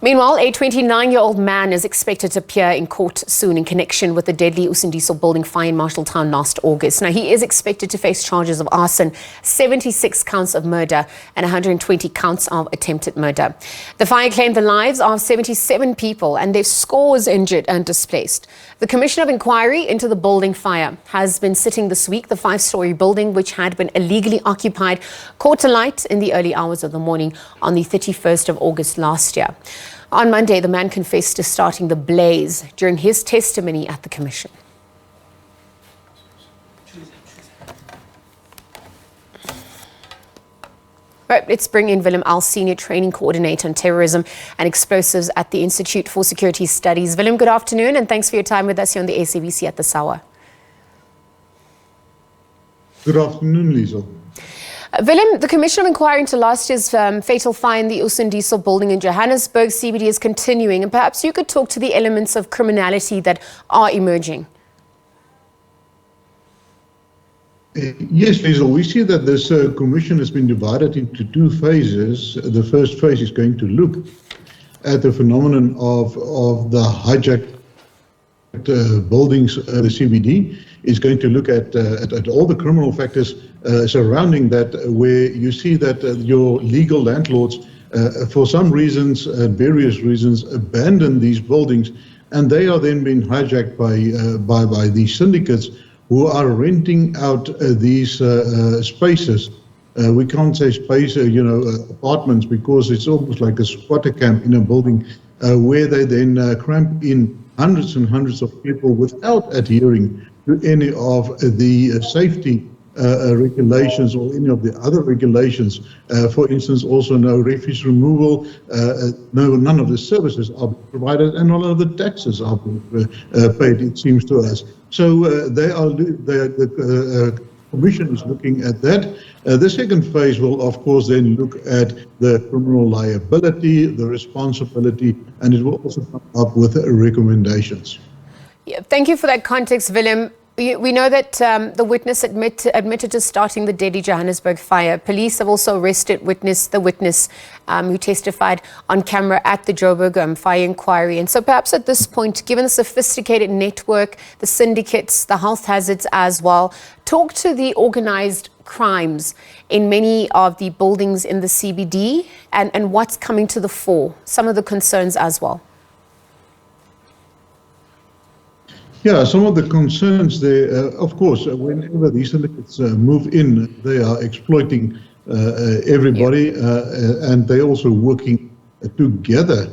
Meanwhile, a 29-year-old man is expected to appear in court soon in connection with the deadly Usindiso Building fire in Marshalltown last August. Now, he is expected to face charges of arson, 76 counts of murder, and 120 counts of attempted murder. The fire claimed the lives of 77 people, and there's scores injured and displaced. The Commission of Inquiry into the building fire has been sitting this week. The 5-story building, which had been illegally occupied, caught alight in the early hours of the morning on the 31st of August last year. On Monday, the man confessed to starting the blaze during his testimony at the Commission. Right, let's bring in Willem Al, Senior Training Coordinator on Terrorism and Explosives at the Institute for Security Studies. Willem, good afternoon, and thanks for your time with us here on the SABC at this hour. Good afternoon, Lisa. Willem, the Commission of Inquiry into last year's fatal fire in the Usindiso Building in Johannesburg CBD is continuing, and perhaps you could talk to the elements of criminality that are emerging. Yes, Liesl, we see that this commission has been divided into two phases. The first phase is going to look at the phenomenon of the hijacked buildings, the CBD. Is going to look at all the criminal factors surrounding that, where you see that your legal landlords, for some reasons, various reasons, abandon these buildings, and they are then being hijacked by these syndicates who are renting out these spaces. We can't say space, apartments, because it's almost like a squatter camp in a building where they then cramp in hundreds and hundreds of people without adhering to any of the safety regulations or any of the other regulations. For instance, also no refuse removal, none of the services are provided, and none of the taxes are paid, it seems to us. So the Commission is looking at that. The second phase will, of course, then look at the criminal liability, the responsibility, and it will also come up with recommendations. Yeah, thank you for that context, Willem. We know that the witness admitted to starting the deadly Johannesburg fire. Police have also arrested the witness who testified on camera at the Joburg fire inquiry. And so perhaps at this point, given the sophisticated network, the syndicates, the health hazards as well, talk to the organized crimes in many of the buildings in the CBD and what's coming to the fore, some of the concerns as well. Yeah, some of the concerns there, of course, whenever these syndicates move in, they are exploiting everybody, and they're also working together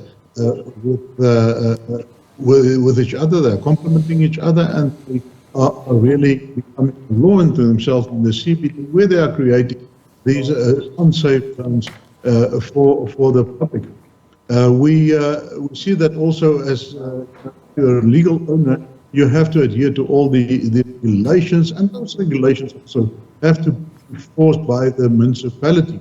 with each other. They're complementing each other, and they are really becoming a law unto themselves in the CBD, where they are creating these unsafe zones for the public. We see that also as a legal owner. You have to adhere to all the regulations, and those regulations also have to be enforced by the municipality.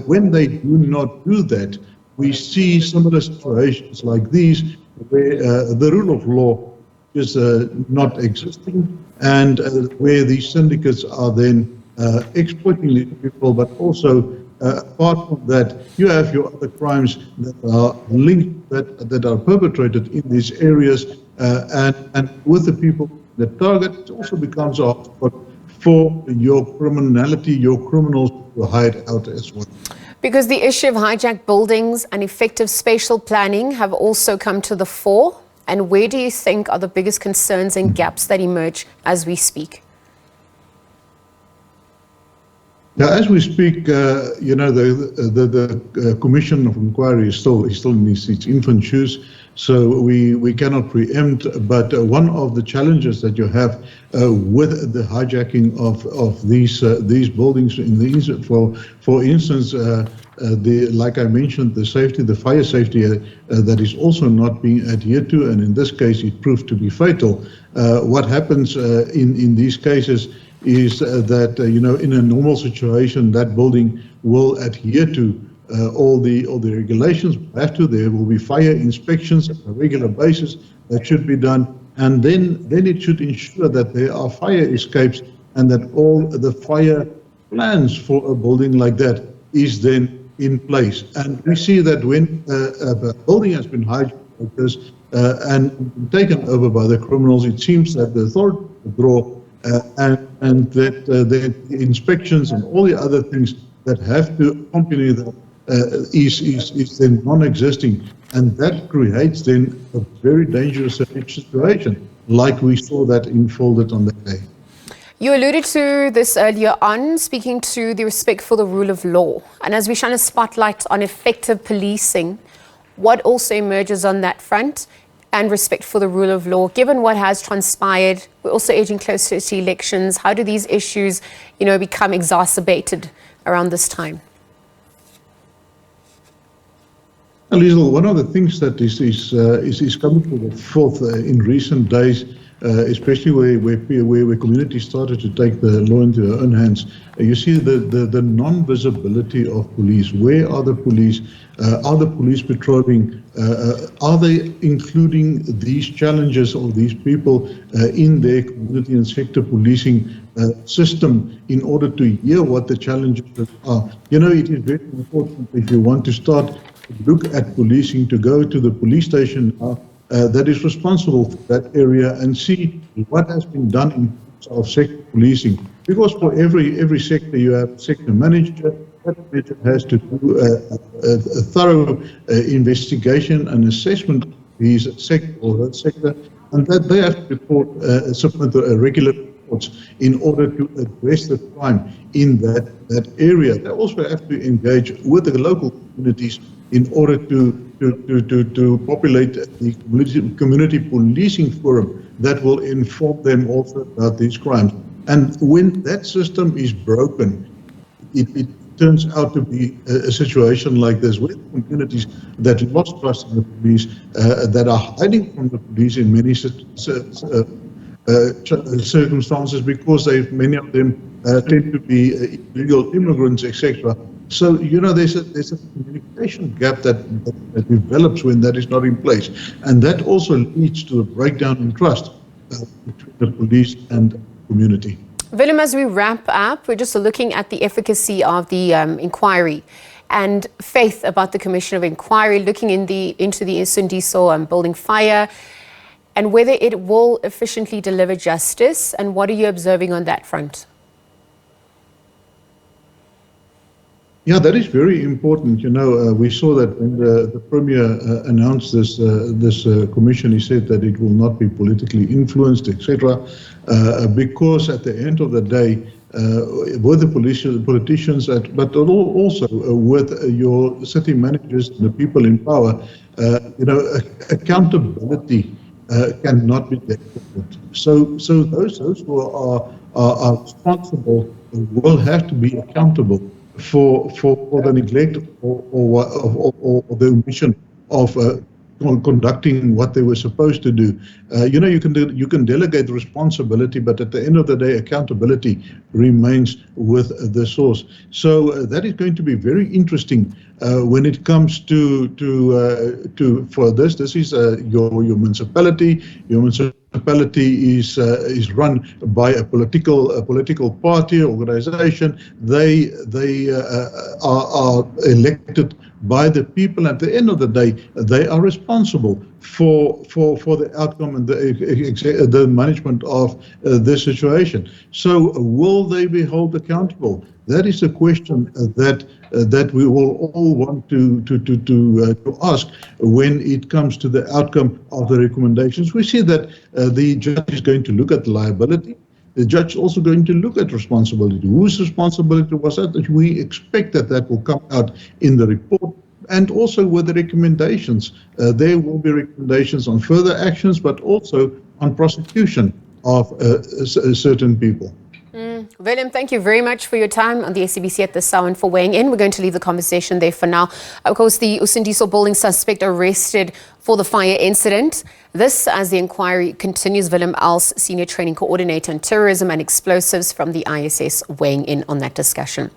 When they do not do that, we see similar situations like these, where the rule of law is not existing, and where these syndicates are then exploiting these people, but also apart from that, you have your other crimes that are linked, that are perpetrated in these areas, and with the people, the target, it also becomes a hotspot for your criminality, your criminals to hide out as well. Because the issue of hijacked buildings and effective spatial planning have also come to the fore, and where do you think are the biggest concerns and gaps that emerge as we speak? Now, as we speak, the Commission of Inquiry is still in its infant shoes, so we cannot preempt. But one of the challenges that you have with the hijacking of these buildings, for instance, like I mentioned, the fire safety that is also not being adhered to, and in this case, it proved to be fatal. What happens in these cases is that in a normal situation, that building will adhere to all the regulations. There will be fire inspections on a regular basis that should be done, and then it should ensure that there are fire escapes, and that all the fire plans for a building like that is then in place. And we see that when a building has been hijacked like this and taken over by the criminals, it seems that the authorities withdraw and that the inspections and all the other things that have to accompany that is then non-existing, and that creates then a very dangerous situation, like we saw that unfolded on that day. You alluded to this earlier on, speaking to the respect for the rule of law. And as we shine a spotlight on effective policing, what also emerges on that front and respect for the rule of law, given what has transpired, we're also edging closer to elections. How do these issues, become exacerbated around this time? Liesl, one of the things that is coming to the forth in recent days, especially where communities started to take the law into their own hands, you see the non-visibility of police. Where are the police? Are the police patrolling? Are they including these challenges of these people in their community and sector policing system in order to hear what the challenges are? It is very important if you want to start to look at policing, to go to the police station now that is responsible for that area and see what has been done in terms of sector policing. Because for every sector you have a sector manager. That manager has to do a thorough investigation and assessment of his sector or that sector, and that they have to submit regular reports in order to address the crime in that area. They also have to engage with the local communities in order to populate the community policing forum that will inform them also about these crimes. And when that system is broken, it turns out to be a situation like this, with communities that lost trust in the police, that are hiding from the police in many circumstances because many of them tend to be illegal immigrants, etc. So, there's a communication gap that develops when that is not in place. And that also leads to a breakdown in trust between the police and community. Willem, as we wrap up, we're just looking at the efficacy of the inquiry and faith about the Commission of Inquiry, looking into the Usindiso Building fire and whether it will efficiently deliver justice. And what are you observing on that front? Yeah, that is very important. We saw that when the Premier announced this commission, he said that it will not be politically influenced, etc. Because at the end of the day, with the politicians, but also with your city managers, the people in power, accountability cannot be delegated. So those who are responsible will have to be accountable for the neglect or the omission of conducting what they were supposed to do. You can delegate responsibility, but at the end of the day, accountability remains with the source. So that is going to be very interesting when it comes to for this. This is your municipality. Your municipality is run by a political party organization. They are elected by the people. At the end of the day, they are responsible for the outcome and the management of this situation. So will they be held accountable? That is a question that we will all want to ask when it comes to the outcome of the recommendations. We see that the judge is going to look at liability. The judge is also going to look at responsibility. Whose responsibility was that? We expect that will come out in the report. And also with the recommendations. There will be recommendations on further actions, but also on prosecution of certain people. Willem, thank you very much for your time on the SABC at this hour and for weighing in. We're going to leave the conversation there for now. Of course, the Usindiso Building suspect arrested for the fire incident. This as the inquiry continues. Willem Els, Senior Training Coordinator on Terrorism and Explosives from the ISS, weighing in on that discussion.